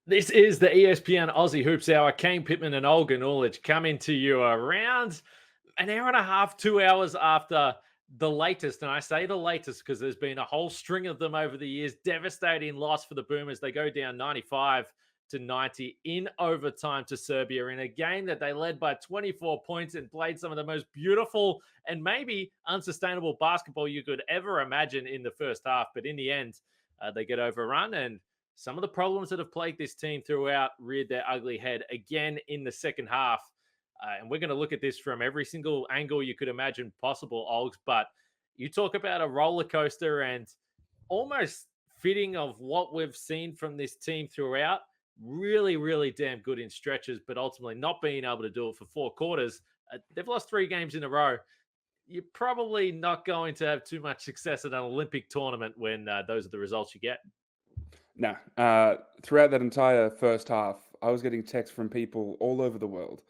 This is the ESPN Aussie Hoops Hour. Kane, Pittman, and Olgun Ulich coming to you around an hour and a half, 2 hours after the latest. And I say the latest because there's been a whole string of them over the years. Devastating loss for the Boomers. They go down 95-90 in overtime to Serbia in a game that they led by 24 points and played some of the most beautiful and maybe unsustainable basketball you could ever imagine in the first half. But in the end, they get overrun, and some of the problems that have plagued this team throughout reared their ugly head again in the second half. And we're going to look at this from every single angle you could imagine possible, Olgs. But you talk about a roller coaster and almost fitting of what we've seen from this team throughout. Really, really damn good in stretches, but ultimately not being able to do it for 4 quarters. They've lost 3 games in a row. You're probably not going to have too much success at an Olympic tournament when those are the results you get. No, throughout that entire first half, I was getting texts from people all over the world.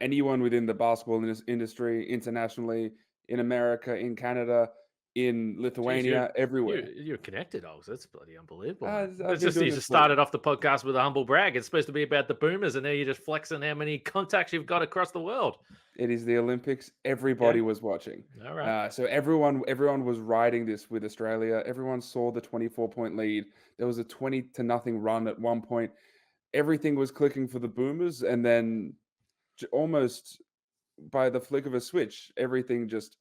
Anyone within the basketball industry, internationally, in America, in Canada, in Jeez, you're Lithuania, you're, everywhere. you're connected, Oz. That's bloody unbelievable, man. I've It's been just doing you this just for. started off the podcast with a humble brag. It's supposed to be about the Boomers, and now you're just flexing how many contacts you've got across the world. It is the Olympics. Yeah. Everybody was watching. All right. So everyone was riding this with Australia. Everyone saw the 24-point lead. There was a 20-0 run at one point. Everything was clicking for the Boomers, and then almost by the flick of a switch, everything just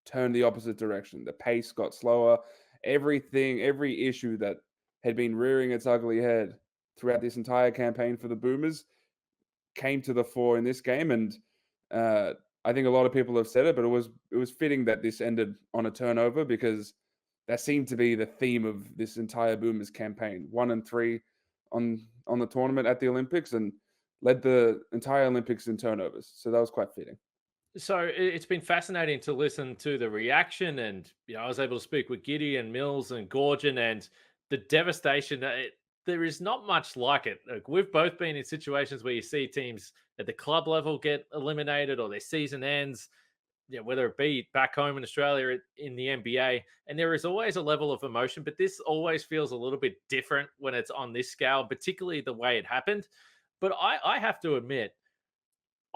turned the opposite direction. The pace got slower. Every issue that had been rearing its ugly head throughout this entire campaign for the Boomers came to the fore in this game. And I think a lot of people have said it, but it was fitting that this ended on a turnover because that seemed to be the theme of this entire Boomers campaign. 1-3 on the tournament at the Olympics and led the entire Olympics in turnovers. So that was quite fitting. So it's been fascinating to listen to the reaction, and I was able to speak with Giddey and Mills and Gorgon, and the devastation. There is not much like it. Like, we've both been in situations where you see teams at the club level get eliminated, or their season ends. Whether it be back home in Australia in the NBA, and there is always a level of emotion, but this always feels a little bit different when it's on this scale, particularly the way it happened. But I have to admit,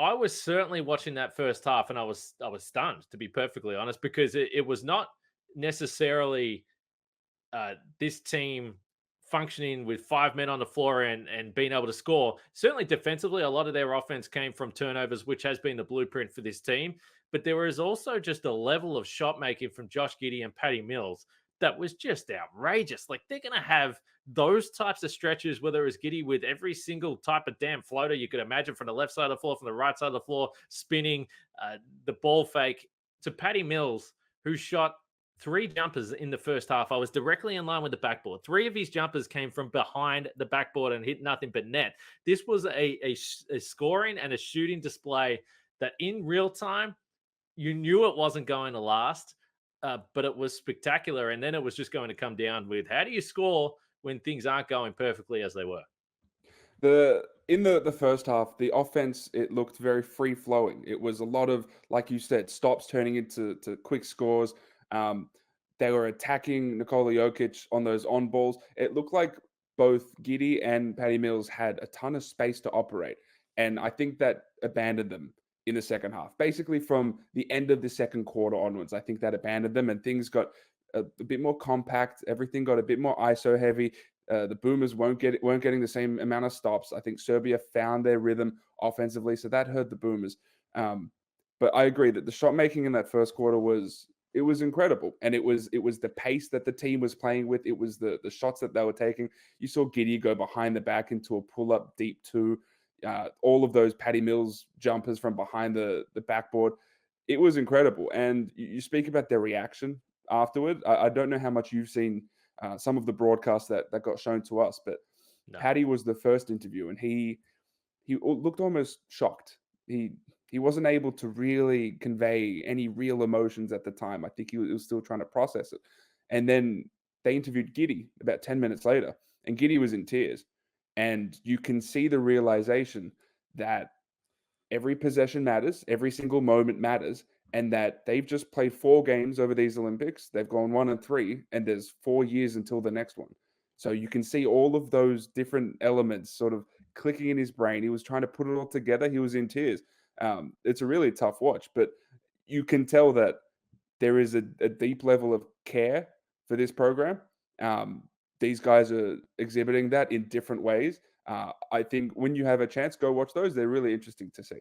I was certainly watching that first half, and I was stunned, to be perfectly honest, because it was not necessarily this team functioning with 5 men on the floor and being able to score. Certainly defensively, a lot of their offense came from turnovers, which has been the blueprint for this team. But there was also just a level of shot making from Josh Giddey and Patty Mills that was just outrageous. Like, they're going to have those types of stretches, whether it's Giddey with every single type of damn floater you could imagine, from the left side of the floor, from the right side of the floor, spinning, the ball fake, to Patty Mills, who shot 3 jumpers in the first half. I was directly in line with the backboard. 3 of his jumpers came from behind the backboard and hit nothing but net. This was a scoring and a shooting display that in real time, you knew it wasn't going to last, but it was spectacular. And then it was just going to come down with, how do you score when things aren't going perfectly as they were? In the first half, the offense, it looked very free flowing. It was a lot of, like you said, stops turning into quick scores. Um, they were attacking Nikola Jokic on those on balls. It looked like both Giddey and Patty Mills had a ton of space to operate, and I think that abandoned them in the second half. Basically, from the end of the second quarter onwards, I think that abandoned them, and things got a bit more compact. Everything got a bit more ISO heavy. The Boomers weren't getting the same amount of stops. I think Serbia found their rhythm offensively, so that hurt the Boomers. Um, but I agree that the shot making in that first quarter was incredible, and it was the pace that the team was playing with. It was the shots that they were taking. You saw Giddey go behind the back into a pull up deep two. All of those Patty Mills jumpers from behind the backboard. It was incredible, and you speak about their reaction afterward. I don't know how much you've seen some of the broadcasts that got shown to us, but No. Patty was the first interview, and he looked almost shocked. He wasn't able to really convey any real emotions at the time. I think he was still trying to process it. And then they interviewed Giddey about 10 minutes later, and Giddey was in tears. And you can see the realization that every possession matters, every single moment matters, and that they've just played 4 games over these Olympics. They've gone 1-3, and there's 4 years until the next one. So you can see all of those different elements sort of clicking in his brain. He was trying to put it all together. He was in tears. It's a really tough watch, but you can tell that there is a deep level of care for this program. Um, these guys are exhibiting that in different ways. I think when you have a chance, go watch those. They're really interesting to see.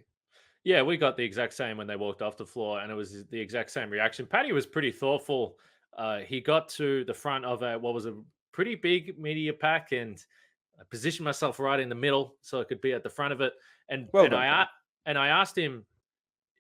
Yeah, we got the exact same when they walked off the floor, and it was the exact same reaction. Paddy was pretty thoughtful. He got to the front of what was a pretty big media pack, and I positioned myself right in the middle so I could be at the front of it. And Well and done, I Paddy. and I asked him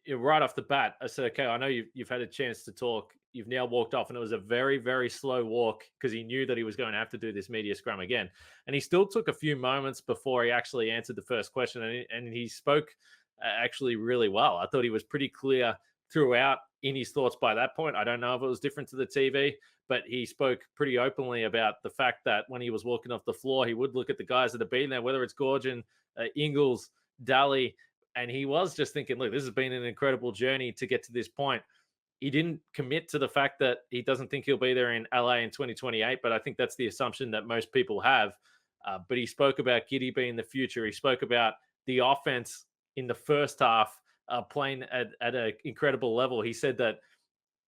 right off the bat. I said, "Okay, I know you've had a chance to talk. You've now walked off," and it was a very very slow walk because he knew that he was going to have to do this media scrum again. And he still took a few moments before he actually answered the first question, and he spoke actually really well. I thought he was pretty clear throughout in his thoughts by that point. I don't know if it was different to the TV, but he spoke pretty openly about the fact that when he was walking off the floor, he would look at the guys that have been there, whether it's Gorgon, Ingles, Daly, and he was just thinking, look, this has been an incredible journey to get to this point. He didn't commit to the fact that he doesn't think he'll be there in LA in 2028, but I think that's the assumption that most people have. But he spoke about Giddey being the future. He spoke about the offense in the first half playing at an incredible level. He said that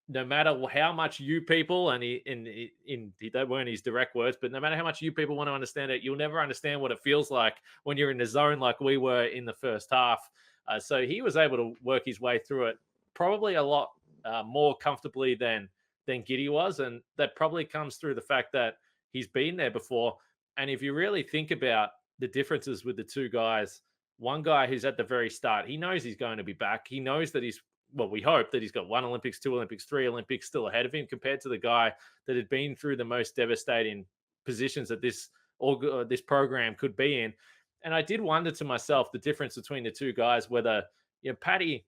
no matter how much you people, and that weren't his direct words, but no matter how much you people want to understand it, you'll never understand what it feels like when you're in the zone like we were in the first half. So he was able to work his way through it probably a lot more comfortably than Giddey was, and that probably comes through the fact that he's been there before. And if you really think about the differences with the two guys, one guy who's at the very start, he knows he's going to be back. He knows that we hope that he's got one Olympics, two Olympics, three Olympics still ahead of him compared to the guy that had been through the most devastating positions that this program could be in. And I did wonder to myself the difference between the two guys, whether, Paddy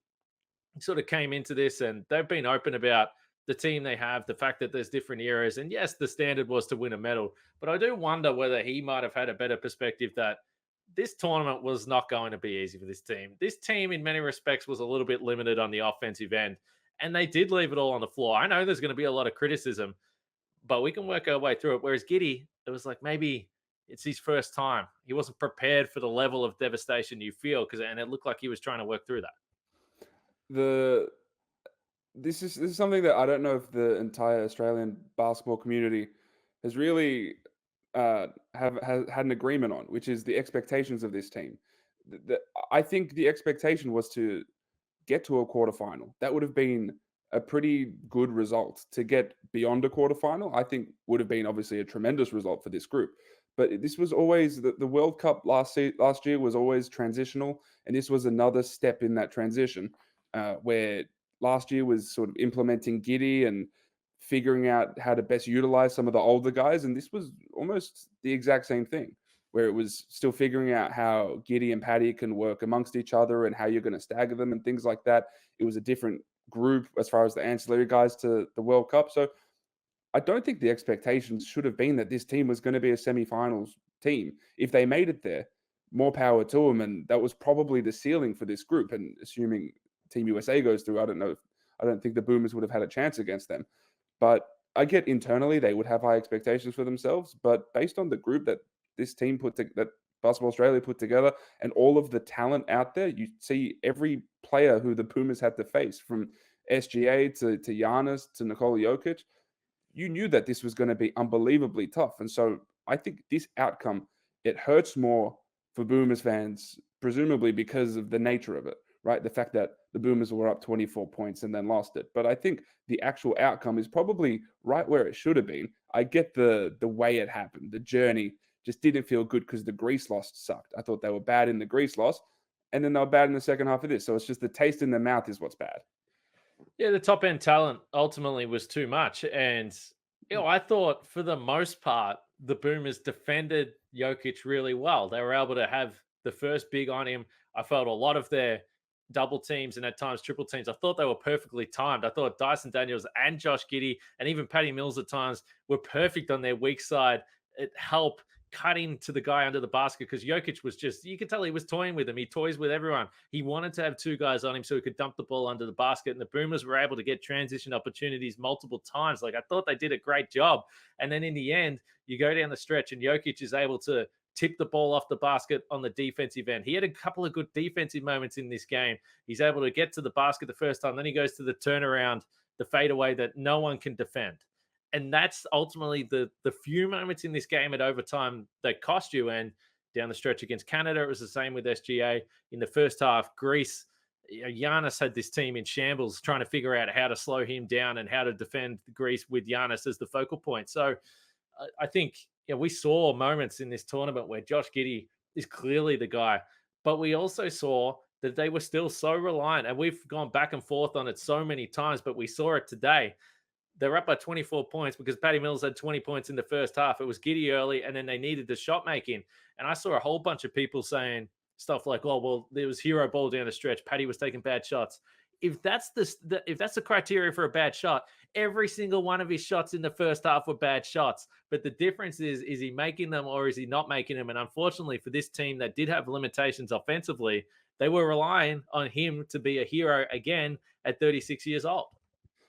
sort of came into this and they've been open about the team they have, the fact that there's different eras. And yes, the standard was to win a medal, but I do wonder whether he might have had a better perspective that this tournament was not going to be easy for this team. This team, in many respects, was a little bit limited on the offensive end, and they did leave it all on the floor. I know there's going to be a lot of criticism, but we can work our way through it. Whereas Giddey, it was like maybe it's his first time. He wasn't prepared for the level of devastation you feel and it looked like he was trying to work through that. The this is something that I don't know if the entire Australian basketball community has really have has had an agreement on, which is the expectations of this team. I think the expectation was to get to a quarterfinal. That would have been a pretty good result. To get beyond a quarterfinal, I think would have been obviously a tremendous result for this group. But this was always the World Cup last year was always transitional, and this was another step in that transition, where last year was sort of implementing Giddey and figuring out how to best utilize some of the older guys, and this was almost the exact same thing, where it was still figuring out how Giddey and Paddy can work amongst each other and how you're going to stagger them and things like that. It was a different group as far as the ancillary guys to the World Cup. So I don't think the expectations should have been that this team was going to be a semi-finals team. If they made it there, more power to them, and that was probably the ceiling for this group. And assuming Team USA goes through, I don't think the Boomers would have had a chance against them. But I get internally they would have high expectations for themselves, but based on the group that this team that Basketball Australia put together and all of the talent out there, you see every player who the Pumas had to face, from SGA to Giannis to Nikola Jokic. You knew that this was going to be unbelievably tough. And so I think this outcome, it hurts more for Boomers fans, presumably because of the nature of it, right? The fact that the Boomers were up 24 points and then lost it. But I think the actual outcome is probably right where it should have been. I get the way it happened. The journey just didn't feel good because the Greece loss sucked. I thought they were bad in the Greece loss, and then they were bad in the second half of this. So it's just the taste in the mouth is what's bad. Yeah, the top end talent ultimately was too much. And, I thought for the most part, the Boomers defended Jokic really well. They were able to have the first big on him. I felt a lot of their double teams and at times triple teams, I thought they were perfectly timed. I thought Dyson Daniels and Josh Giddey and even Patty Mills at times were perfect on their weak side. It helped cutting to the guy under the basket because Jokic was just, you could tell he was toying with him. He toys with everyone. He wanted to have two guys on him so he could dump the ball under the basket. And the Boomers were able to get transition opportunities multiple times. Like, I thought they did a great job. And then in the end, you go down the stretch and Jokic is able to tip the ball off the basket on the defensive end. He had a couple of good defensive moments in this game. He's able to get to the basket the first time. Then he goes to the turnaround, the fadeaway that no one can defend. And that's ultimately the few moments in this game at overtime that cost you. And down the stretch against Canada, it was the same with SGA. In the first half, Greece, Giannis had this team in shambles trying to figure out how to slow him down and how to defend Greece with Giannis as the focal point. So I think we saw moments in this tournament where Josh Giddey is clearly the guy, but we also saw that they were still so reliant, and we've gone back and forth on it so many times, but we saw it today. They're up by 24 points because Patty Mills had 20 points in the first half. It was Giddey early, and then they needed the shot making. And I saw a whole bunch of people saying stuff like, "Oh, well, there was hero ball down the stretch. Patty was taking bad shots." If that's if that's the criteria for a bad shot, every single one of his shots in the first half were bad shots. But the difference is he making them or is he not making them? And unfortunately for this team that did have limitations offensively, they were relying on him to be a hero again at 36 years old.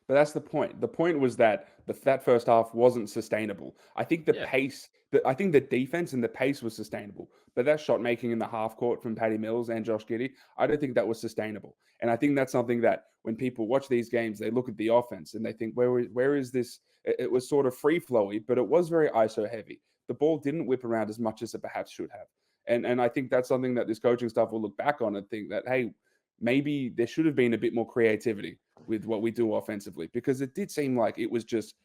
But that's the point. The point was that that first half wasn't sustainable. I think the Yeah. pace, I think the defense and the pace was sustainable. But that shot making in the half court from Patty Mills and Josh Giddey, I don't think that was sustainable. And I think that's something that when people watch these games, they look at the offense and they think, where is this? It was sort of free flowy, but it was very ISO heavy. The ball didn't whip around as much as it perhaps should have. And I think that's something that this coaching staff will look back on and think that, hey, maybe there should have been a bit more creativity with what we do offensively, because it did seem like it was just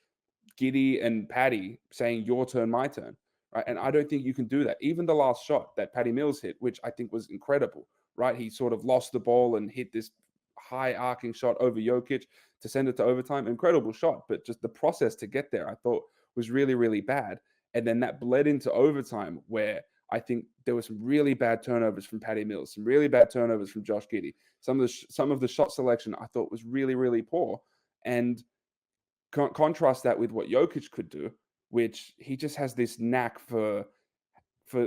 Giddey and Patty saying your turn, my turn, right? And I don't think you can do that. Even the last shot that Patty Mills hit, which I think was incredible, right? He sort of lost the ball and hit this high arcing shot over Jokic to send it to overtime. Incredible shot, but just the process to get there, I thought was really, really bad. And then that bled into overtime where I think there were some really bad turnovers from Patty Mills, some really bad turnovers from Josh Giddey. Some of the shot selection I thought was really, really poor. And contrast that with what Jokic could do, which he just has this knack for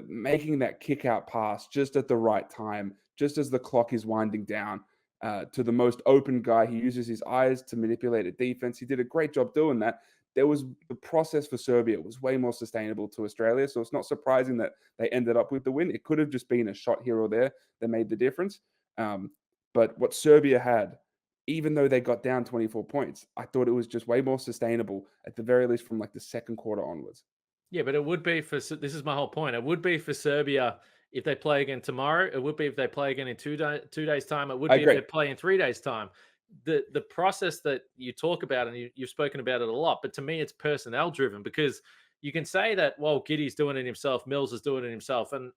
making that kick out pass just at the right time, just as the clock is winding down, to the most open guy. He uses his eyes to manipulate a defense. He did a great job doing that. The process for Serbia was way more sustainable to Australia. So it's not surprising that they ended up with the win. It could have just been a shot here or there that made the difference. But what Serbia had, even though they got down 24 points, I thought it was just way more sustainable at the very least from like the second quarter onwards. Yeah, but it would be for, this is my whole point. It would be for Serbia if they play again tomorrow. It would be if they play again in 2 days' time. It would I be if agree. they play in 3 days' time. The process that you talk about, and you've spoken about it a lot, but to me, it's personnel driven, because you can say that, well, Giddey's doing it himself, Mills is doing it himself, and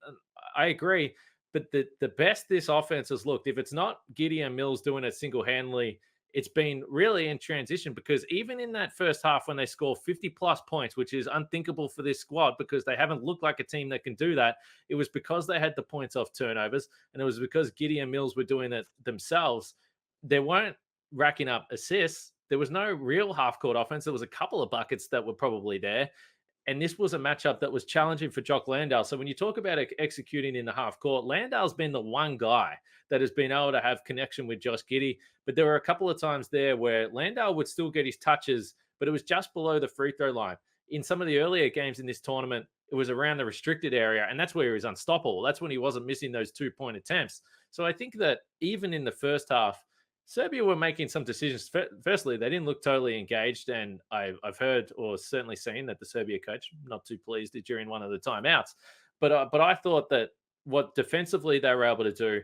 I agree. But the best this offense has looked, if it's not Giddey and Mills doing it single handedly, it's been really in transition, because even in that first half when they score 50 plus points, which is unthinkable for this squad because they haven't looked like a team that can do that, it was because they had the points off turnovers, and it was because Giddey and Mills were doing it themselves. They weren't racking up assists. There was no real half court offense. There was a couple of buckets that were probably there. And this was a matchup that was challenging for Jock Landale. So when you talk about executing in the half court, Landale's been the one guy that has been able to have connection with Josh Giddey. But there were a couple of times there where Landale would still get his touches, but it was just below the free throw line. In some of the earlier games in this tournament, it was around the restricted area, and that's where he was unstoppable. That's when he wasn't missing those 2-point attempts. So I think that even in the first half, Serbia were making some decisions. Firstly, they didn't look totally engaged, and I've heard or certainly seen that the Serbia coach not too pleased during one of the timeouts. But I thought that what defensively they were able to do,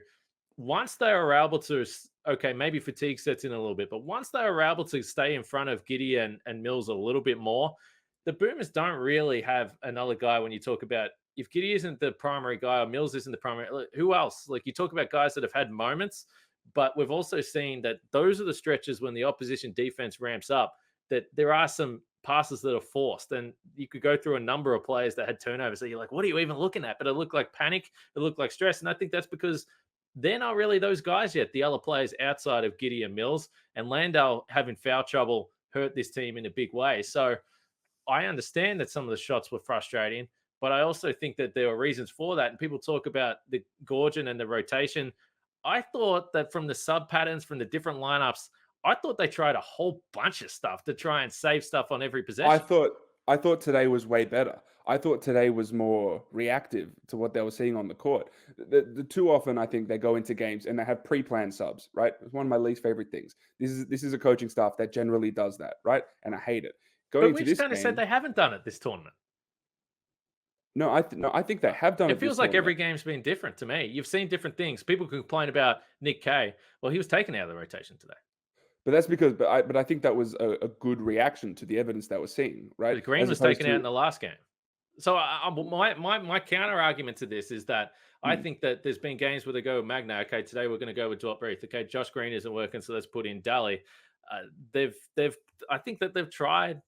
once they were able to, okay, maybe fatigue sets in a little bit, but once they were able to stay in front of Giddey and Mills a little bit more, the Boomers don't really have another guy when you talk about, if Giddey isn't the primary guy or Mills isn't the primary, who else? Like, you talk about guys that have had moments. But we've also seen that those are the stretches when the opposition defense ramps up, that there are some passes that are forced. And you could go through a number of players that had turnovers that you're like, what are you even looking at? But it looked like panic. It looked like stress. And I think that's because they're not really those guys yet, the other players outside of Giddey and Mills. And Landale having foul trouble hurt this team in a big way. So I understand that some of the shots were frustrating, But I also think that there were reasons for that. And people talk about the Gorgon and the rotation. I thought that from the sub patterns, from the different lineups, I thought they tried a whole bunch of stuff to try and save stuff on every I possession. thought I thought today was way better. I thought today was more reactive to what they were seeing on the court. The too often I think they go into games and they have pre-planned subs, right? It's one of my least favorite things. This is a coaching staff that generally does that, right? And I hate it. Going But into we've this kind of said game, they haven't done it this tournament. no, I think they have done It it this feels like every tournament. game's been different to me. You've seen different things. People complain about Nick Kay. Well, he was taken out of the rotation today. But that's because but I think that was a good reaction to the evidence that we're seeing, right? But Green As was opposed taken out in to the last game. So my counter argument to this is that I hmm, think that there's been games where they go Magna. Okay, today we're going to go with Dot Breath. Okay, Josh Green isn't working, so let's put in Daly. They've I think that they've tried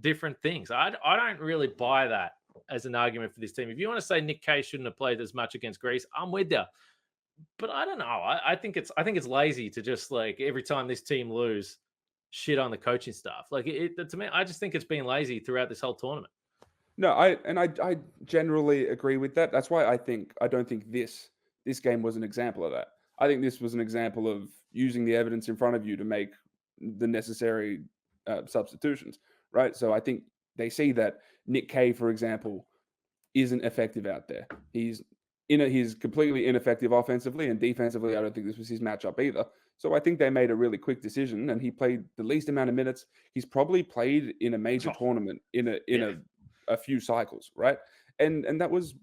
different things. I don't really buy that as an argument for this team. If you want to say Nick Kay shouldn't have played as much against Greece, I'm with you. But I don't know. I think it's lazy to just like every time this team lose, shit on the coaching staff. Like to me, I just think it's been lazy throughout this whole tournament. no, I generally agree with that. That's why I don't think this game was an example of that. I think this was an example of using the evidence in front of you to make the necessary substitutions, right? So I think they see that Nick Kay, for example, isn't effective out there. He's completely ineffective offensively and defensively. I don't think this was his matchup either. So I think they made a really quick decision, and he played the least amount of minutes he's probably played in a major Oh, tournament in yeah. a few cycles, right? And that was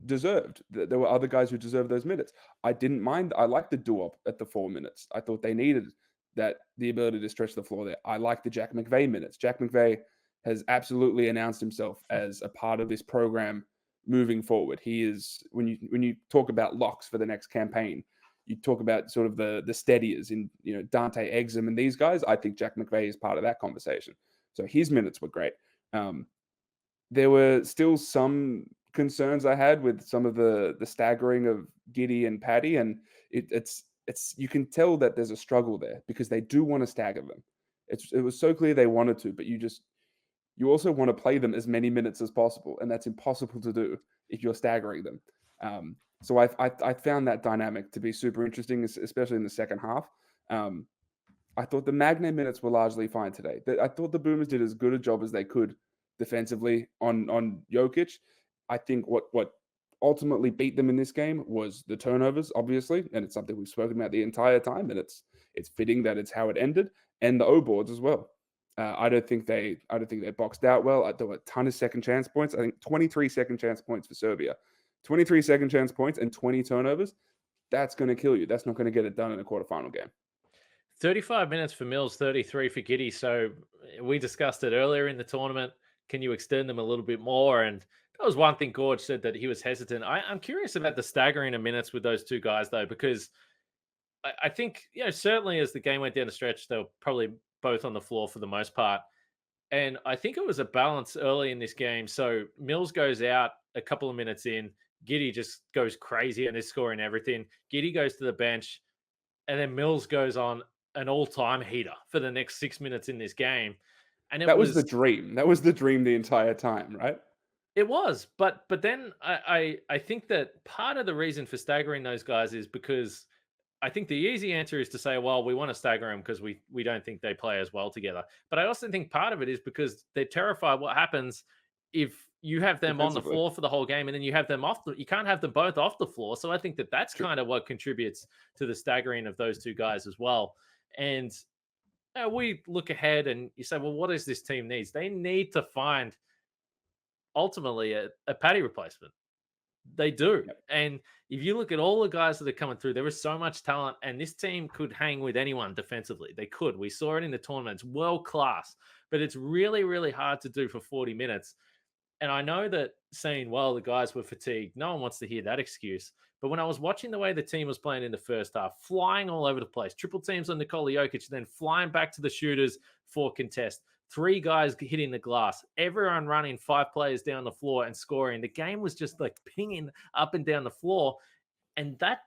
deserved. There were other guys who deserved those minutes. I didn't mind. I liked the duo at the 4 minutes. I thought they needed the ability to stretch the floor there. I like the Jack McVay minutes. Jack McVay has absolutely announced himself as a part of this program moving forward. He is when you talk about locks for the next campaign, you talk about sort of the steadiers in Dante Exum and these guys. I think Jack McVay is part of that conversation. So his minutes were great. Um, there were still some concerns I had with some of the staggering of Giddey and Paddy, and it's you can tell that there's a struggle there because they do want to stagger them. It was so clear they wanted to, but you also want to play them as many minutes as possible, and that's impossible to do if you're staggering them. So I found that dynamic to be super interesting, especially in the second half. Um, I thought the Magne minutes were largely fine today. I thought the Boomers did as good a job as they could defensively on Jokic. I think what ultimately beat them in this game was the turnovers, obviously, and it's something we've spoken about the entire time, and it's fitting that it's how it ended, and the O boards as well. I don't think they boxed out well. There were a ton of second chance points. I think 23 second chance points for Serbia, 23 second chance points, and 20 turnovers. That's going to kill you. That's not going to get it done in a quarterfinal game. 35 minutes for Mills, 33 for Giddey. So we discussed it earlier in the tournament. Can you extend them a little bit more? And that was one thing Gorge said that he was hesitant. I'm curious about the staggering of minutes with those two guys, though, because I think, certainly as the game went down the stretch, they were probably both on the floor for the most part. And I think it was a balance early in this game. So Mills goes out a couple of minutes in. Giddey just goes crazy and is scoring everything. Giddey goes to the bench, and then Mills goes on an all-time heater for the next 6 minutes in this game. And it That was the was dream. That was the dream the entire time, right? it was, but then I think that part of the reason for staggering those guys is because I think the easy answer is to say, well, we want to stagger them because we don't think they play as well together. But I also think part of it is because they're terrified what happens if you have them on the Defensively. floor for the whole game and then you have them off you can't have them both off the floor. So I think that that's True. kind of what contributes to the staggering of those two guys as well. And we look ahead and you say, well, what does this team needs? They need to find ultimately a Paddy replacement. They do. Yep. And if you look at all the guys that are coming through, there is so much talent, and this team could hang with anyone defensively. They could. We saw it in the tournament. It's world class, but it's really, really hard to do for 40 minutes. And I know that saying, well, the guys were fatigued, no one wants to hear that excuse. But when I was watching the way the team was playing in the first half, flying all over the place, triple teams on Nikola Jokic, then flying back to the shooters for contest, three guys hitting the glass, everyone running five players down the floor and scoring. The game was just like pinging up and down the floor. And that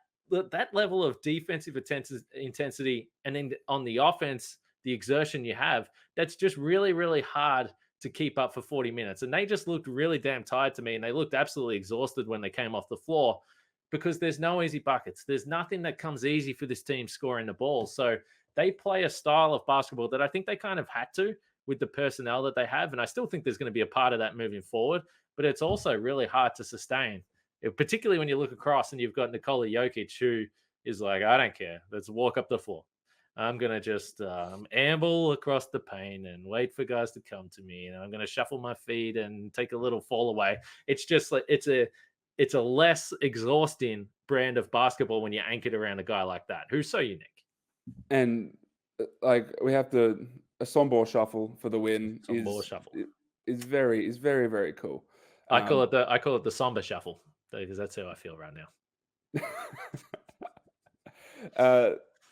level of defensive intensity, and then on the offense, the exertion you have, that's just really, really hard to keep up for 40 minutes. And they just looked really damn tired to me. And they looked absolutely exhausted when they came off the floor because there's no easy buckets. There's nothing that comes easy for this team scoring the ball. So they play a style of basketball that I think they kind of had to with the personnel that they have. And I still think there's going to be a part of that moving forward, but it's also really hard to sustain, particularly when you look across and you've got Nikola Jokic, who is like, I don't care. Let's walk up the floor. I'm going to just amble across the paint and wait for guys to come to me. And I'm going to shuffle my feet and take a little fall away. It's just like, it's a less exhausting brand of basketball when you're anchored around a guy like that, who's so unique. And like we have to a Sombor shuffle for the win Some ball shuffle. is very very cool. I call it the Samba shuffle because that's how I feel right now.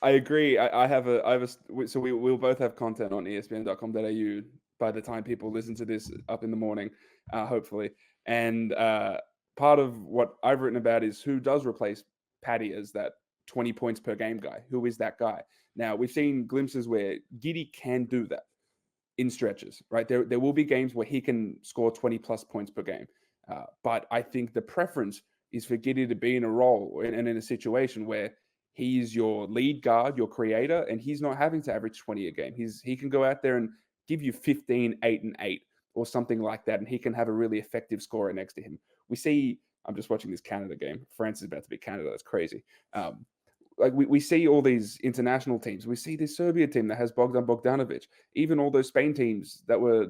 I agree. So we'll both have content on espn.com.au by the time people listen to this up in the morning, hopefully. And part of what I've written about is who does replace Paddy as that 20 points per game guy. Who is that guy? Now, we've seen glimpses where Giddey can do that in stretches, right? There will be games where he can score 20 plus points per game. But I think the preference is for Giddey to be in a role and in a situation where he's your lead guard, your creator, and he's not having to average 20 a game. He can go out there and give you 15, 8, and 8 or something like that, and he can have a really effective scorer next to him. We see, I'm just watching this Canada game. France is about to be Canada. That's crazy. Like we see all these international teams. We see this Serbia team that has Bogdan Bogdanovic. Even all those Spain teams that were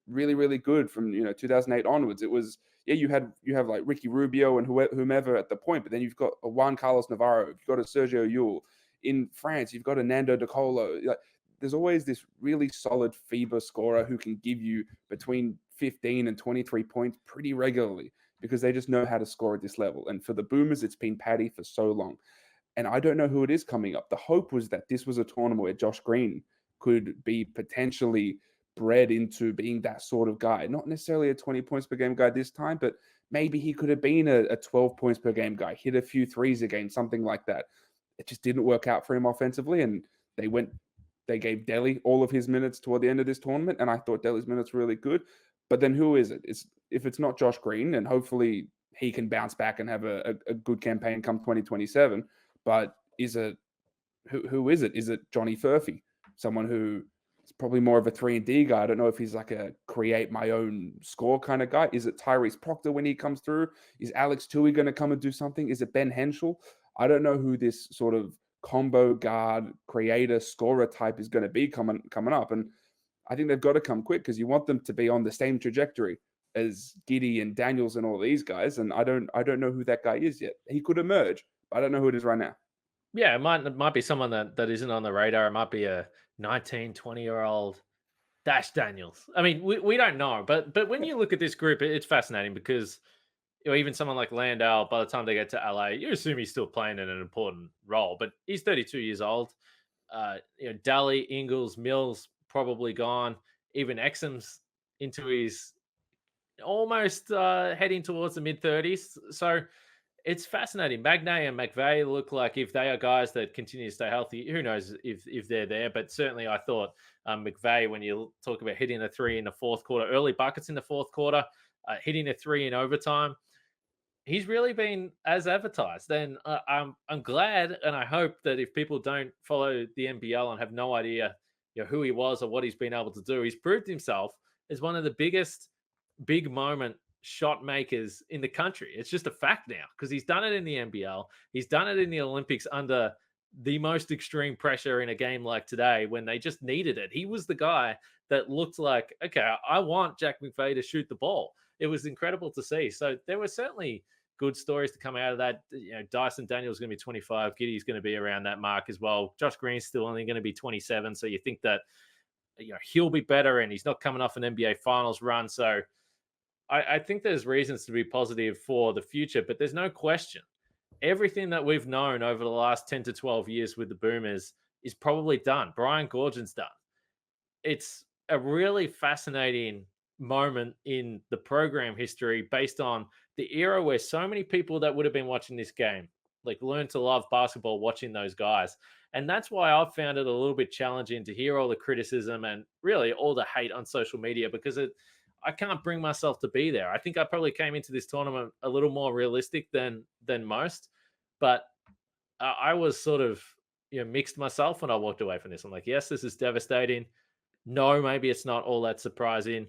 really, really good from 2008 onwards. It was you have like Ricky Rubio and whomever at the point, but then you've got a Juan Carlos Navarro, you've got a Sergio Yul. In France, you've got a Nando De Colo. Like, there's always this really solid FIBA scorer who can give you between 15 and 23 points pretty regularly because they just know how to score at this level. And for the Boomers, it's been Paddy for so long. And I don't know who it is coming up. The hope was that this was a tournament where Josh Green could be potentially bred into being that sort of guy. Not necessarily a 20 points per game guy this time, but maybe he could have been a 12 points per game guy, hit a few threes again, something like that. It just didn't work out for him offensively. And they gave Delhi all of his minutes toward the end of this tournament. And I thought Delhi's minutes were really good. But then who is it? If it's not Josh Green, and hopefully he can bounce back and have a good campaign come 2027. But who is it? Is it Johnny Furphy? Someone who is probably more of a 3-and-D guy. I don't know if he's like a create my own score kind of guy. Is it Tyrese Proctor when he comes through? Is Alex Tui going to come and do something? Is it Ben Henschel? I don't know who this sort of combo guard, creator, scorer type is going to be coming up. And I think they've got to come quick because you want them to be on the same trajectory as Giddey and Daniels and all these guys. And I don't know who that guy is yet. He could emerge. I don't know who it is right now. Yeah, it might be someone that isn't on the radar. It might be a 19, 20-year-old Dash Daniels. I mean, we don't know, but when you look at this group, it's fascinating because even someone like Landau, by the time they get to LA, you assume he's still playing in an important role, but he's 32 years old. Daly, Ingles, Mills probably gone. Even Exum's into his almost heading towards the mid-30s. So it's fascinating. Magnay and McVeigh look like if they are guys that continue to stay healthy, who knows if they're there. But certainly I thought McVeigh, when you talk about hitting a three in the fourth quarter, early buckets in the fourth quarter, hitting a three in overtime, he's really been as advertised. And I'm glad, and I hope that if people don't follow the NBL and have no idea who he was or what he's been able to do, he's proved himself as one of the biggest big moment shot makers in the country. It's just a fact now because he's done it in the NBL. He's done it in the Olympics under the most extreme pressure in a game like today when they just needed it. He was the guy that looked like, okay, I want Jack McVeigh to shoot the ball. It was incredible to see. So there were certainly good stories to come out of that. Dyson Daniels is going to be 25. Giddey's going to be around that mark as well. Josh Green's still only going to be 27. So you think that he'll be better and he's not coming off an NBA Finals run. So I think there's reasons to be positive for the future, but there's no question. Everything that we've known over the last 10 to 12 years with the Boomers is probably done. Brian Goorjian's done. It's a really fascinating moment in the program history based on the era where so many people that would have been watching this game like learn to love basketball watching those guys. And that's why I've found it a little bit challenging to hear all the criticism and really all the hate on social media because I can't bring myself to be there. I think I probably came into this tournament a little more realistic than most, but I was sort of mixed myself when I walked away from this. I'm like, yes, this is devastating. No, maybe it's not all that surprising.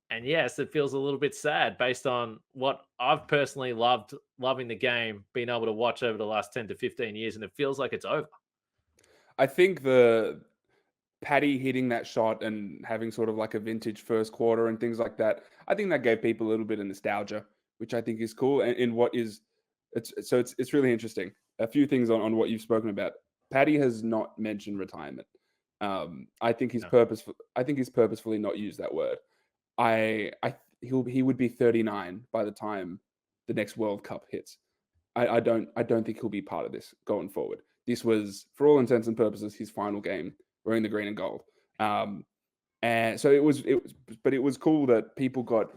And yes, it feels a little bit sad based on what I've personally loving the game, being able to watch over the last 10 to 15 years, and it feels like it's over. I think the Patty hitting that shot and having sort of like a vintage first quarter and things like that, I think that gave people a little bit of nostalgia, which I think is cool. And in what is it's really interesting. A few things on what you've spoken about. Patty has not mentioned retirement. I think he's No. purposeful. I think he's purposefully not used that word. He would be 39 by the time the next World Cup hits. I don't think he'll be part of this going forward. This was, for all intents and purposes, his final game wearing the green and gold. And so it was cool that people got,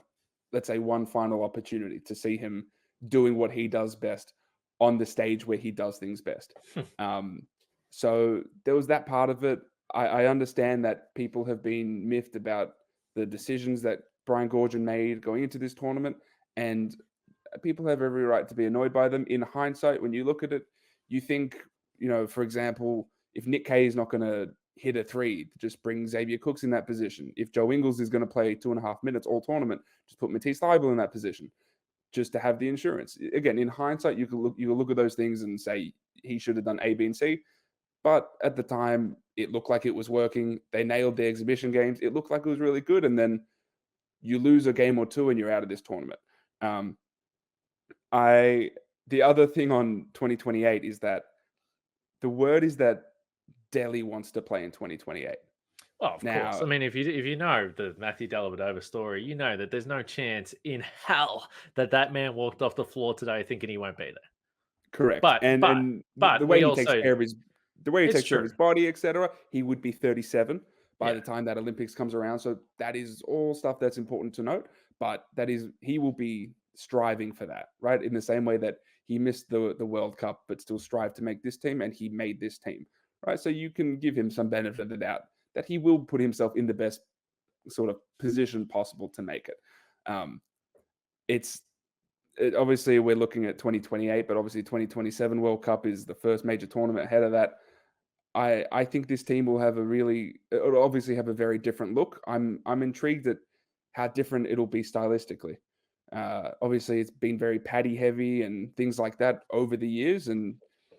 let's say, one final opportunity to see him doing what he does best on the stage where he does things best. So there was that part of it. I understand that people have been miffed about the decisions that Brian Goorjian made going into this tournament, and people have every right to be annoyed by them. In hindsight, when you look at it, you think, for example, if Nick Kay is not going to hit a three, just bring Xavier Cooks in that position. If Joe Ingles is going to play 2.5 minutes all tournament, just put Matisse Thybulle in that position, just to have the insurance. Again, in hindsight, you can look at those things and say he should have done A, B, and C. But at the time, it looked like it was working. They nailed the exhibition games. It looked like it was really good. And then you lose a game or two and you're out of this tournament. The other thing on 2028 is that the word is that Delhi wants to play in 2028. Well, of course. Now, I mean, if you know the Matthew Dellavedova story, you know that there's no chance in hell that man walked off the floor today thinking he won't be there. correct. But And but the but way we he takes also care of it's his true. body, etc., he would be 37 by Yeah. the time that Olympics comes around. So that is all stuff that's important to note. But he will be striving for that, right? In the same way that he missed the World Cup, but still strived to make this team, and he made this team, right? So you can give him some benefit of the doubt that he will put himself in the best sort of position possible to make it. Um, it's obviously we're looking at 2028, but obviously 2027 World Cup is the first major tournament ahead of that. I think this team will have it'll obviously have a very different look. I'm intrigued at how different it'll be stylistically. Obviously, it's been very Paddy heavy and things like that over the years, and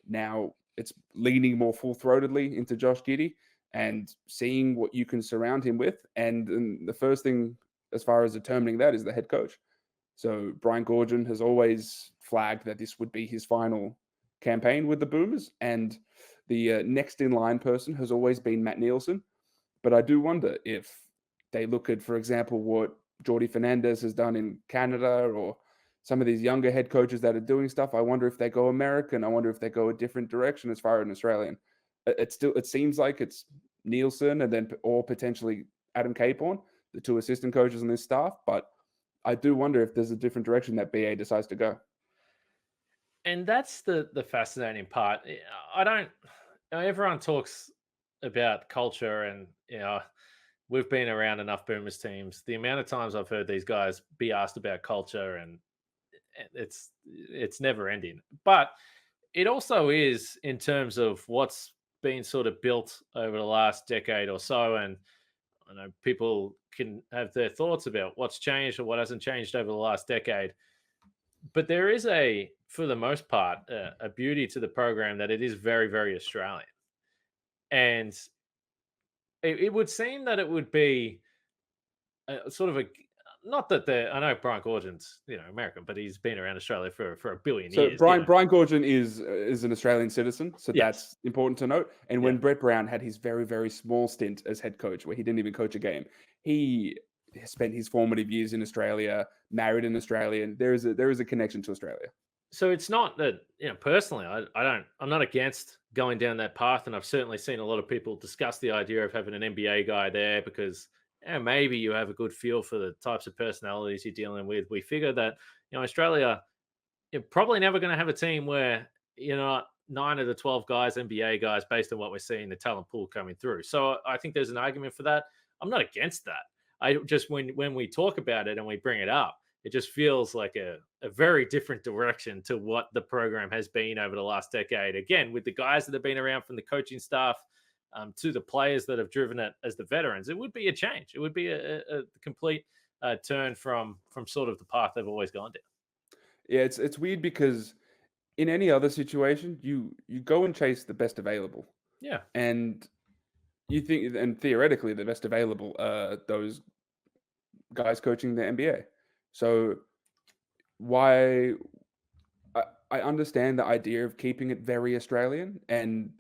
now it's leaning more full throatedly into Josh Giddey and seeing what you can surround him with. And the first thing, as far as determining that, is the head coach. So Brian Goorjian has always flagged that this would be his final campaign with the Boomers, and the next in line person has always been Matt Nielsen. But I do wonder if they look at, for example, what Jordi Fernandez has done in Canada, or some of these younger head coaches that are doing stuff. I wonder if they go American. I wonder if they go a different direction as far as an Australian. It seems like it's Nielsen and then or potentially Adam Caporn, the two assistant coaches on this staff. But I do wonder if there's a different direction that BA decides to go. And that's the fascinating part. I don't everyone talks about culture and we've been around enough Boomers teams. The amount of times I've heard these guys be asked about culture and it's never ending. But it also is in terms of what's been sort of built over the last decade or so. And I know people can have their thoughts about what's changed or what hasn't changed over the last decade. But there is for the most part, a beauty to the program that it is very, very Australian. And it would seem that it would be sort of not that I know Brian Goorjian's American, but he's been around Australia for a billion So years. Brian Goorjian is an Australian citizen, so Yes. that's important to note. And Yeah. when Brett Brown had his very, very small stint as head coach, where he didn't even coach a game, he spent his formative years in Australia, married an Australian. There is a connection to Australia. So it's not that, personally, I'm not against going down that path. And I've certainly seen a lot of people discuss the idea of having an NBA guy there because maybe you have a good feel for the types of personalities you're dealing with. We figure that, Australia, you're probably never going to have a team where 9 of the 12 guys, NBA guys, based on what we're seeing, the talent pool coming through. So I think there's an argument for that. I'm not against that. I just when we talk about it and we bring it up, it just feels like a very different direction to what the program has been over the last decade. Again, with the guys that have been around from the coaching staff to the players that have driven it as the veterans, it would be a change. It would be a complete turn from sort of the path they've always gone down. Yeah, it's weird because in any other situation, you go and chase the best available, Yeah. and you think, and theoretically, the best available are those guys coaching the NBA. So why I understand the idea of keeping it very Australian, and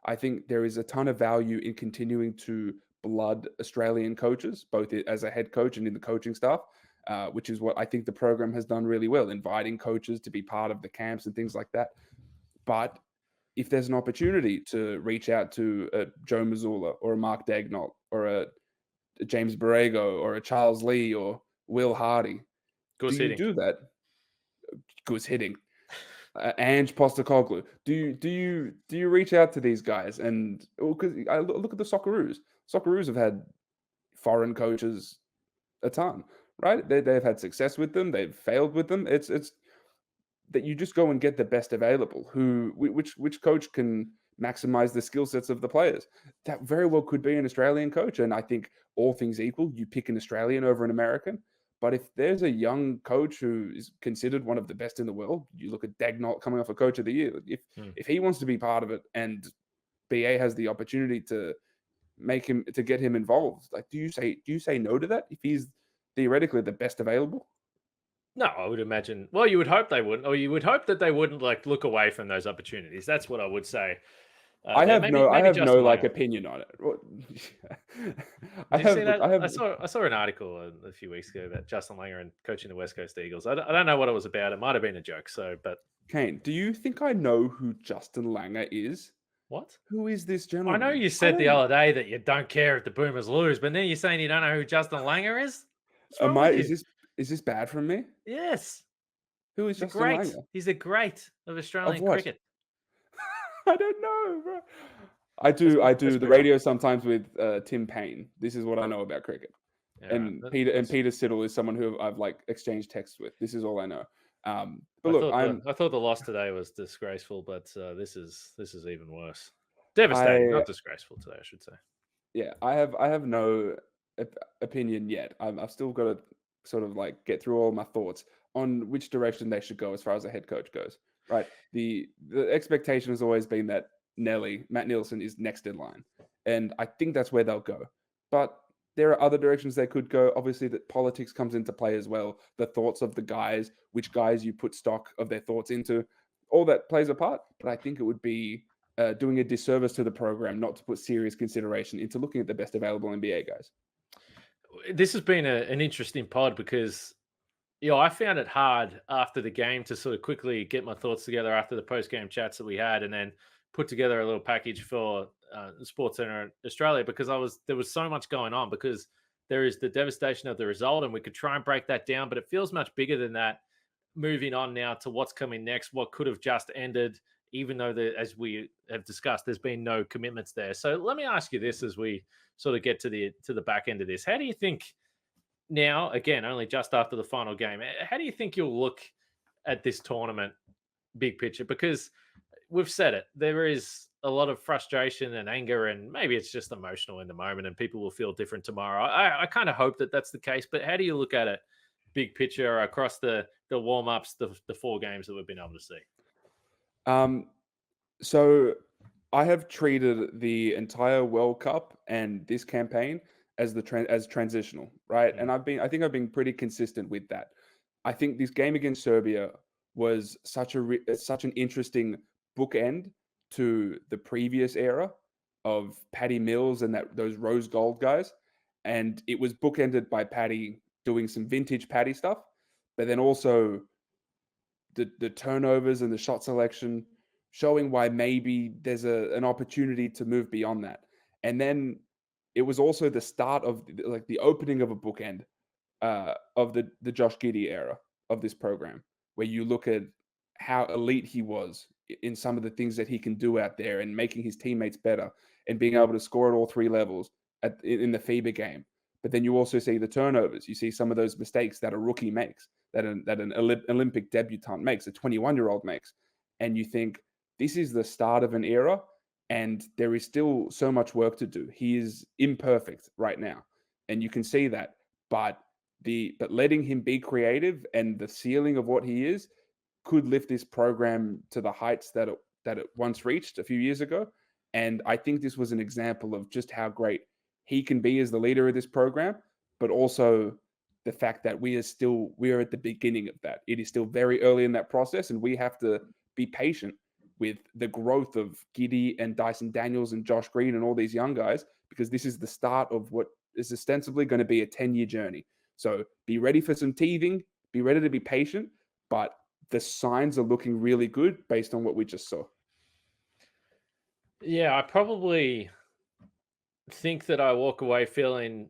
I think there is a ton of value in continuing to blood Australian coaches, both as a head coach and in the coaching staff, which is what I think the program has done really well, inviting coaches to be part of the camps and things like that. But if there's an opportunity to reach out to a Joe Mazzulla or a Mark Dagnall or a James Borrego or a Charles Lee or Will Hardy, do Goose you hitting. do that? Goose hitting. Ange Postecoglou. Do you reach out to these guys? And because I look at the Socceroos. Socceroos have had foreign coaches a ton, right? They've had success with them. They've failed with them. It's that you just go and get the best available. Which coach can maximize the skill sets of the players? That very well could be an Australian coach, and I think all things equal, you pick an Australian over an American. But if there's a young coach who is considered one of the best in the world, you look at Dagnall coming off a Coach of the Year. If he wants to be part of it, and BA has the opportunity to get him involved, like do you say no to that if he's theoretically the best available? No, I would imagine. Well, you would hope they wouldn't, or you would hope that they wouldn't like look away from those opportunities. That's what I would say. There, I maybe have no Justin like Langer. opinion on it. Did you see that? I have I saw an article a few weeks ago about Justin Langer and coaching the West Coast Eagles. I don't know what it was about. It might have been a joke. So, but Kane. Do you think I know who Justin Langer is? what? Who is this I know gentleman? you I said the don't. other day that you don't care if the Boomers lose, but then you're saying you don't know who Justin Langer is. What's Am wrong I? with you? Is this bad from me? Yes, Who is he's a Justin great. Langer? He's a great of Of Australian what? cricket. I don't know, bro. I do Let's the move on. radio sometimes with Tim Payne. This is what I know about cricket. All right, And Peter Siddle is someone who I've like exchanged texts with. This is all I know. But look, I thought the loss today was disgraceful, but this is even worse. Devastating, I not disgraceful today, I should say. yeah, I have no opinion yet. I've still got to sort of like get through all my thoughts on which direction they should go as far as a head coach goes. Right. The expectation has always been that Matt Nielsen is next in line, and I think that's where they'll go. But there are other directions they could go. Obviously, that politics comes into play as well. The thoughts of the guys, which guys you put stock of their thoughts into, all that plays a part. But I think it would be doing a disservice to the program not to put serious consideration into looking at the best available NBA guys. This has been an interesting pod because I found it hard after the game to sort of quickly get my thoughts together after the post game chats that we had, and then put together a little package for the Sports Center Australia because there was so much going on because there is the devastation of the result, and we could try and break that down, but it feels much bigger than that. Moving on now to what's coming next, what could have just ended, even though as we have discussed, there's been no commitments there. So let me ask you this as we sort of get to the back end of this: how do you think? Now, again, only just after the final game, how do you think you'll look at this tournament, big picture? Because we've said it, there is a lot of frustration and anger, and maybe it's just emotional in the moment, and people will feel different tomorrow. I kind of hope that that's the case, but how do you look at it, big picture, across the warm ups, the 4 games that we've been able to see? So I have treated the entire World Cup and this campaign as as transitional, right? And I think I've been pretty consistent with that. I think this game against Serbia was such an interesting bookend to the previous era of Patty Mills and those rose gold guys, and it was bookended by Patty doing some vintage Patty stuff, but then also the turnovers and the shot selection, showing why maybe there's an opportunity to move beyond that. And then it was also the start of like the opening of a bookend of the Josh Giddey era of this program, where you look at how elite he was in some of the things that he can do out there and making his teammates better and being able to score at all three levels in the FIBA game. But then you also see the turnovers. You see some of those mistakes that a rookie makes, that an Olympic debutant makes, a 21-year-old makes. And you think, this is the start of an era, and there is still so much work to do. He is imperfect right now, and you can see that. But letting him be creative and the ceiling of what he is could lift this program to the heights that it once reached a few years ago. And I think this was an example of just how great he can be as the leader of this program, but also the fact that we are at the beginning of that. It is still very early in that process, and we have to be patient with the growth of Giddey and Dyson Daniels and Josh Green and all these young guys, because this is the start of what is ostensibly going to be a 10-year journey. So be ready for some teething, be ready to be patient, but the signs are looking really good based on what we just saw. Yeah, I probably think that I walk away feeling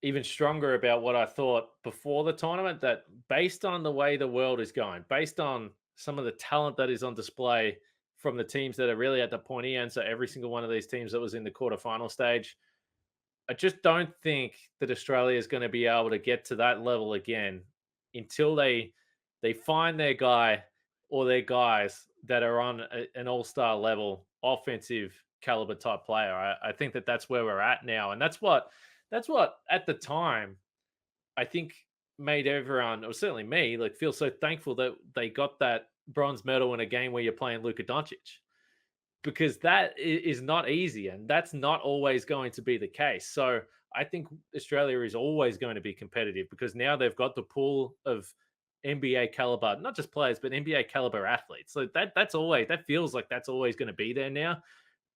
even stronger about what I thought before the tournament, that based on the way the world is going, based on some of the talent that is on display from the teams that are really at the pointy end, so every single one of these teams that was in the quarterfinal stage, I just don't think that Australia is going to be able to get to that level again until they find their guy or their guys that are on an all-star level offensive caliber type player. I think that that's where we're at now, and that's what at the time I think made everyone, or certainly me, like feel so thankful that they got that bronze medal in a game where you're playing Luka Doncic, because that is not easy, and that's not always going to be the case. So I think Australia is always going to be competitive because now they've got the pool of NBA caliber, not just players, but NBA caliber athletes. So that feels like that's always going to be there now.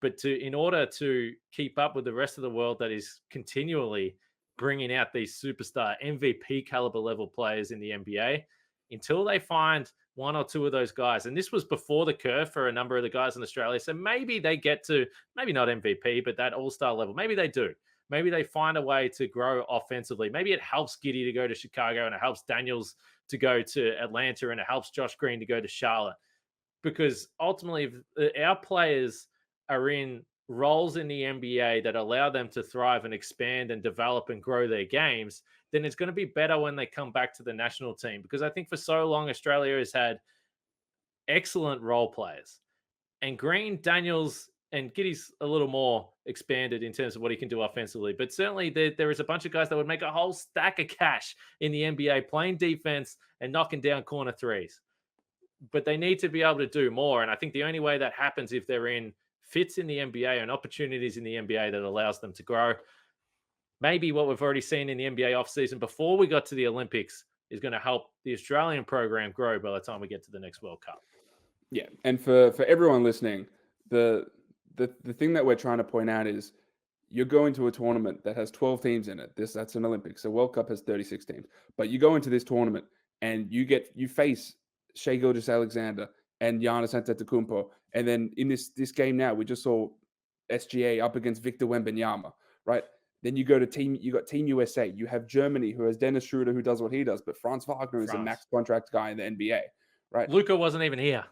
But in order to keep up with the rest of the world that is continually bringing out these superstar MVP caliber level players in the NBA, until they find one or two of those guys, and this was before the curve for a number of the guys in Australia, so maybe they get to, maybe not MVP, but that all-star level. Maybe they do. Maybe they find a way to grow offensively. Maybe it helps Giddey to go to Chicago, and it helps Daniels to go to Atlanta, and it helps Josh Green to go to Charlotte. Because ultimately, if our players are in roles in the NBA that allow them to thrive and expand and develop and grow their games, then it's going to be better when they come back to the national team. Because I think for so long, Australia has had excellent role players. And Green, Daniels, and Giddey's a little more expanded in terms of what he can do offensively. But certainly there is a bunch of guys that would make a whole stack of cash in the NBA playing defense and knocking down corner threes. But they need to be able to do more. And I think the only way that happens if they're in fits in the NBA and opportunities in the NBA that allows them to grow. Maybe what we've already seen in the NBA offseason before we got to the Olympics is going to help the Australian program grow by the time we get to the next World Cup. Yeah, and for everyone listening, the thing that we're trying to point out is you're going to a tournament that has 12 teams in it. That's an Olympics. So World Cup has 36 teams. But you go into this tournament and you face Shai Gilgeous-Alexander and Giannis Antetokounmpo, and then in this game now, we just saw SGA up against Victor Wembanyama, right? Then you got Team USA. You have Germany, who has Dennis Schroeder, who does what he does, but Franz Wagner is a max contract guy in the NBA, right? Luka wasn't even here.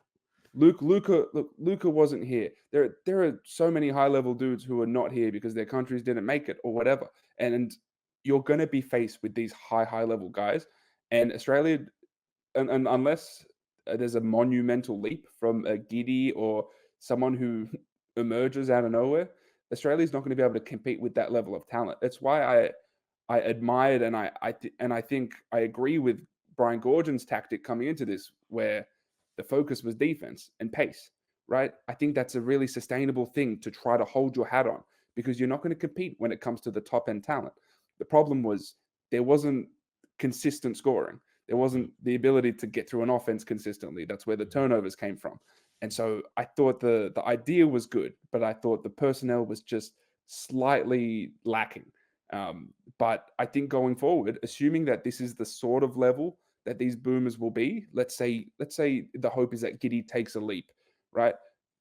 Luka wasn't here. There are so many high-level dudes who are not here because their countries didn't make it or whatever. And you're going to be faced with these high-level guys. And Australia, and unless there's a monumental leap from a Giddey or someone who emerges out of nowhere, Australia's not going to be able to compete with that level of talent. That's why I admired and I think I agree with Brian Goorjian's tactic coming into this, where the focus was defense and pace, right? I think that's a really sustainable thing to try to hold your hat on, because you're not going to compete when it comes to the top end talent. The problem was there wasn't consistent scoring. There wasn't the ability to get through an offense consistently. That's where the turnovers came from. And so I thought the idea was good, but I thought the personnel was just slightly lacking. But I think going forward, assuming that this is the sort of level that these boomers will be, let's say the hope is that Giddey takes a leap, right?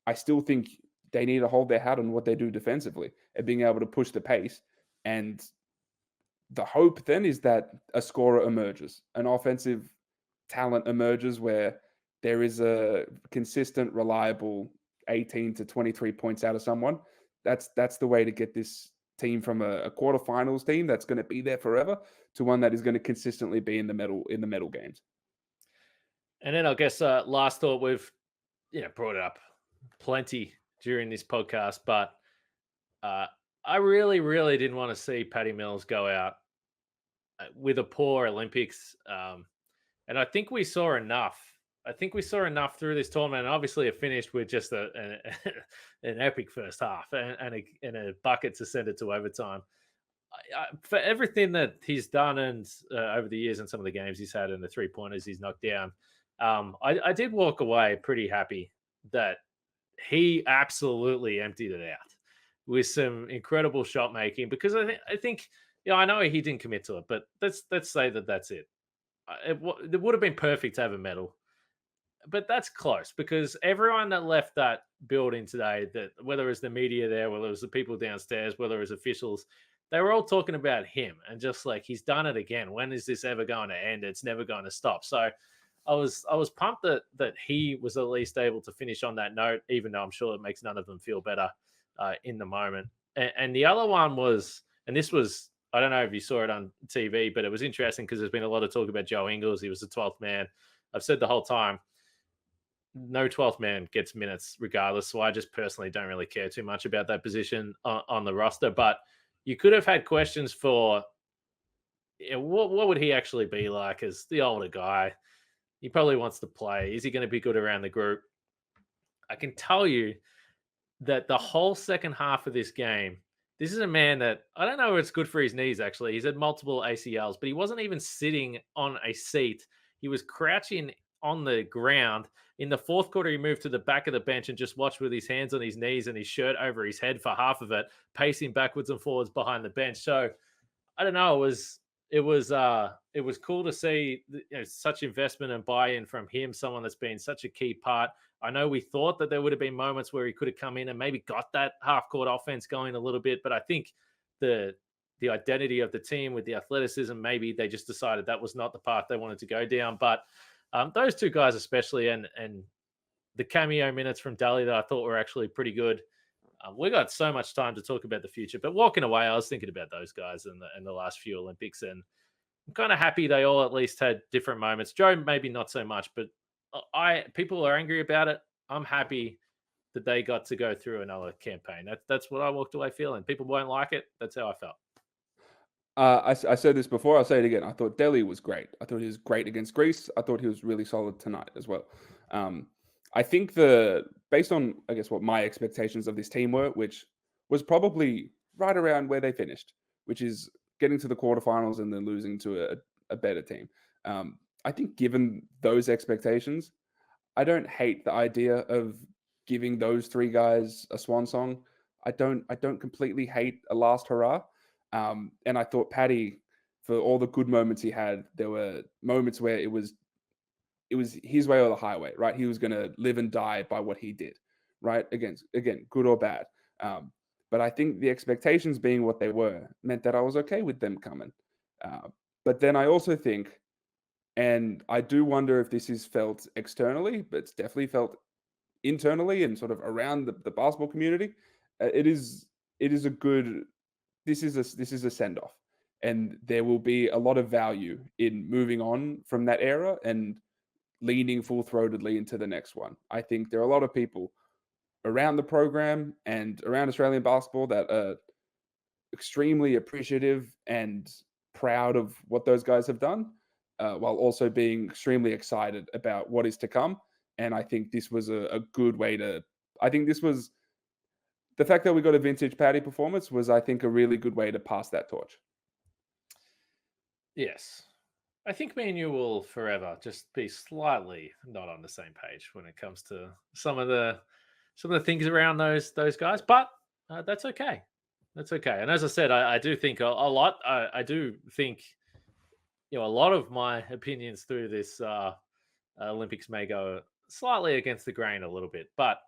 I still think they need to hold their hat on what they do defensively and being able to push the pace. And the hope then is that a scorer emerges, an offensive talent emerges where there is a consistent, reliable 18 to 23 points out of someone. That's the way to get this team from a quarterfinals team that's going to be there forever to one that is going to consistently be in the medal games. And then I guess last thought, we've brought it up plenty during this podcast, but uh, I really, really didn't want to see Patty Mills go out with a poor Olympics. And I think we saw enough. I think we saw enough through this tournament. And obviously, it finished with just an epic first half and a bucket to send it to overtime. For everything that he's done and over the years and some of the games he's had and the 3-pointers he's knocked down, I did walk away pretty happy that he absolutely emptied it out with some incredible shot making. Because I think I know he didn't commit to it, but let's say that that's it. It would have been perfect to have a medal, but that's close because everyone that left that building today, that whether it was the media there, whether it was the people downstairs, whether it was officials, they were all talking about him and just like, he's done it again. When is this ever going to end? It's never going to stop. So I was pumped that he was at least able to finish on that note, even though I'm sure it makes none of them feel better in the moment. And the other one was, and this was, I don't know if you saw it on TV, but it was interesting because there's been a lot of talk about Joe Ingles. He was the 12th man. I've said the whole time, no 12th man gets minutes regardless. So I just personally don't really care too much about that position on the roster. But you could have had questions for what would he actually be like as the older guy? He probably wants to play. Is he going to be good around the group? I can tell you that the whole second half of this game, this is a man that I don't know if it's good for his knees, actually. He's had multiple ACLs, but he wasn't even sitting on a seat. He was crouching on the ground. In the fourth quarter, he moved to the back of the bench and just watched with his hands on his knees and his shirt over his head for half of it, pacing backwards and forwards behind the bench. So I don't know. It was cool to see such investment and buy-in from him, someone that's been such a key part. I know we thought that there would have been moments where he could have come in and maybe got that half-court offense going a little bit, but I think the identity of the team with the athleticism, maybe they just decided that was not the path they wanted to go down. But those two guys especially, and the cameo minutes from Daly that I thought were actually pretty good. We got so much time to talk about the future, but walking away, I was thinking about those guys in the last few Olympics, and I'm kind of happy they all at least had different moments. Joe, maybe not so much, but people are angry about it. I'm happy that they got to go through another campaign. That's what I walked away feeling. People won't like it. That's how I felt. I said this before. I'll say it again. I thought Delhi was great. I thought he was great against Greece. I thought he was really solid tonight as well. I think based on, I guess, what my expectations of this team were, which was probably right around where they finished, which is getting to the quarterfinals and then losing to a better team. I think given those expectations, I don't hate the idea of giving those three guys a swan song. I don't completely hate a last hurrah. And I thought Paddy, for all the good moments he had, there were moments where it was his way or the highway, right? He was going to live and die by what he did, right? Again, good or bad. But I think the expectations being what they were meant that I was okay with them coming. But then I also think, and I do wonder if this is felt externally, but it's definitely felt internally and sort of around the basketball community. It is a good. This is a send off, and there will be a lot of value in moving on from that era and leaning full throatedly into the next one. I think there are a lot of people around the program and around Australian basketball that are extremely appreciative and proud of what those guys have done, while also being extremely excited about what is to come. And I think this was a good way to. I think this was the fact that we got a vintage Paddy performance was, I think, a really good way to pass that torch. Yes. I think me and you will forever just be slightly not on the same page when it comes to some of the things around those guys, but that's okay. That's okay. And as I said, I do think a lot. I do think a lot of my opinions through this Olympics may go slightly against the grain a little bit, but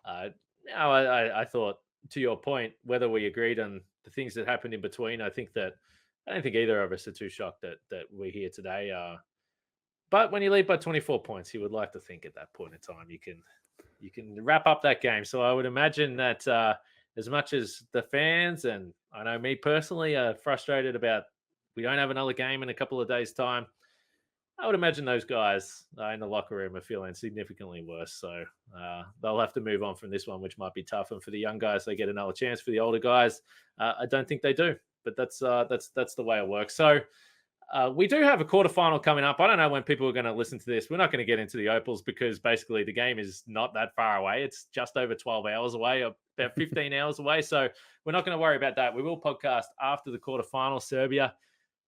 uh, I thought, to your point, whether we agreed on the things that happened in between, I don't think either of us are too shocked that we're here today. But when you lead by 24 points, you would like to think at that point in time you can wrap up that game. So I would imagine that as much as the fans and I know me personally are frustrated about we don't have another game in a couple of days' time, I would imagine those guys in the locker room are feeling significantly worse. So they'll have to move on from this one, which might be tough. And for the young guys, they get another chance. For the older guys, I don't think they do. But that's the way it works. So we do have a quarterfinal coming up. I don't know when people are going to listen to this. We're not going to get into the Opals because basically the game is not that far away. It's just over 12 hours away, about 15 hours away. So we're not going to worry about that. We will podcast after the quarterfinal. Serbia,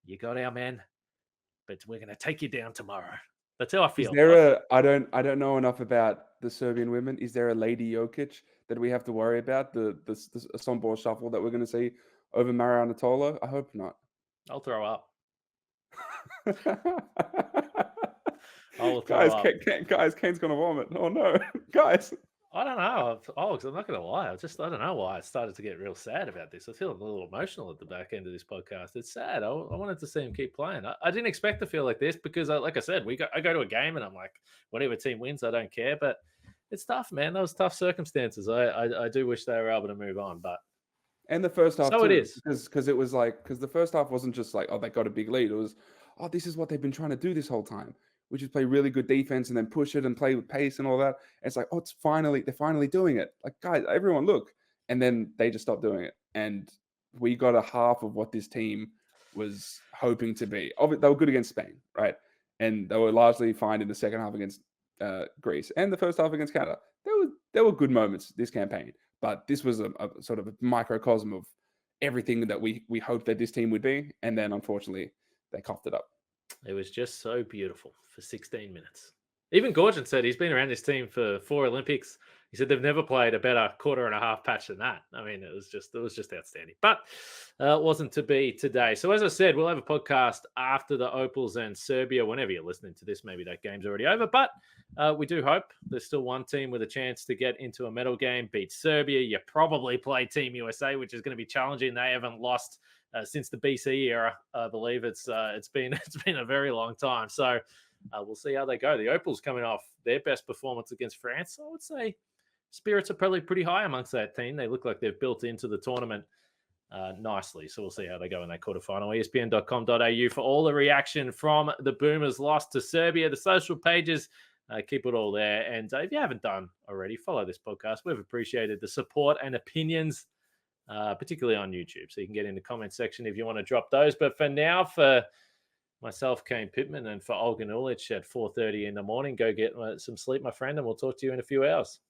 you got our man, but we're going to take you down tomorrow. That's how I feel. Is there I don't know enough about the Serbian women. Is there a Lady Jokic that we have to worry about? The ensemble shuffle that we're going to see over Mariana Tola? I hope not. I'll throw up. I will throw up. Guys, Kane's going to vomit. Oh no, guys. I don't know. I'm not going to lie. I don't know why I started to get real sad about this. I feel a little emotional at the back end of this podcast. It's sad. I wanted to see him keep playing. I didn't expect to feel like this because, like I said, I go to a game and I'm like, whatever team wins, I don't care. But it's tough, man. Those tough circumstances. I do wish they were able to move on, but. And the first half, so it is because it was like the first half wasn't just like, oh, they got a big lead. It was, oh, this is what they've been trying to do this whole time, which is play really good defense and then push it and play with pace and all that. And it's like, oh, they're finally doing it. Like, guys, everyone look. And then they just stopped doing it. And we got a half of what this team was hoping to be. They were good against Spain, right? And they were largely fine in the second half against Greece and the first half against Canada. There were good moments this campaign, but this was a sort of a microcosm of everything that we hoped that this team would be. And then unfortunately they coughed it up. It was just so beautiful for 16 minutes. Even Gorgon said he's been around this team for 4 Olympics. He said they've never played a better quarter and a half patch than that. I mean, it was just outstanding. But it wasn't to be today. So as I said, we'll have a podcast after the Opals and Serbia. Whenever you're listening to this, maybe that game's already over. But we do hope there's still one team with a chance to get into a medal game, beat Serbia. You probably play Team USA, which is going to be challenging. They haven't lost since the BC era. I believe it's been a very long time. So we'll see how they go. The Opals coming off their best performance against France. I would say spirits are probably pretty high amongst that team. They look like they've built into the tournament nicely. So we'll see how they go in that quarterfinal. ESPN.com.au for all the reaction from the Boomers' loss to Serbia. The social pages, keep it all there. And if you haven't done already, follow this podcast. We've appreciated the support and opinions, particularly on YouTube. So you can get in the comment section if you want to drop those. But for now, for myself, Kane Pittman, and for Olgun Ulic at 4:30 in the morning, go get some sleep, my friend, and we'll talk to you in a few hours.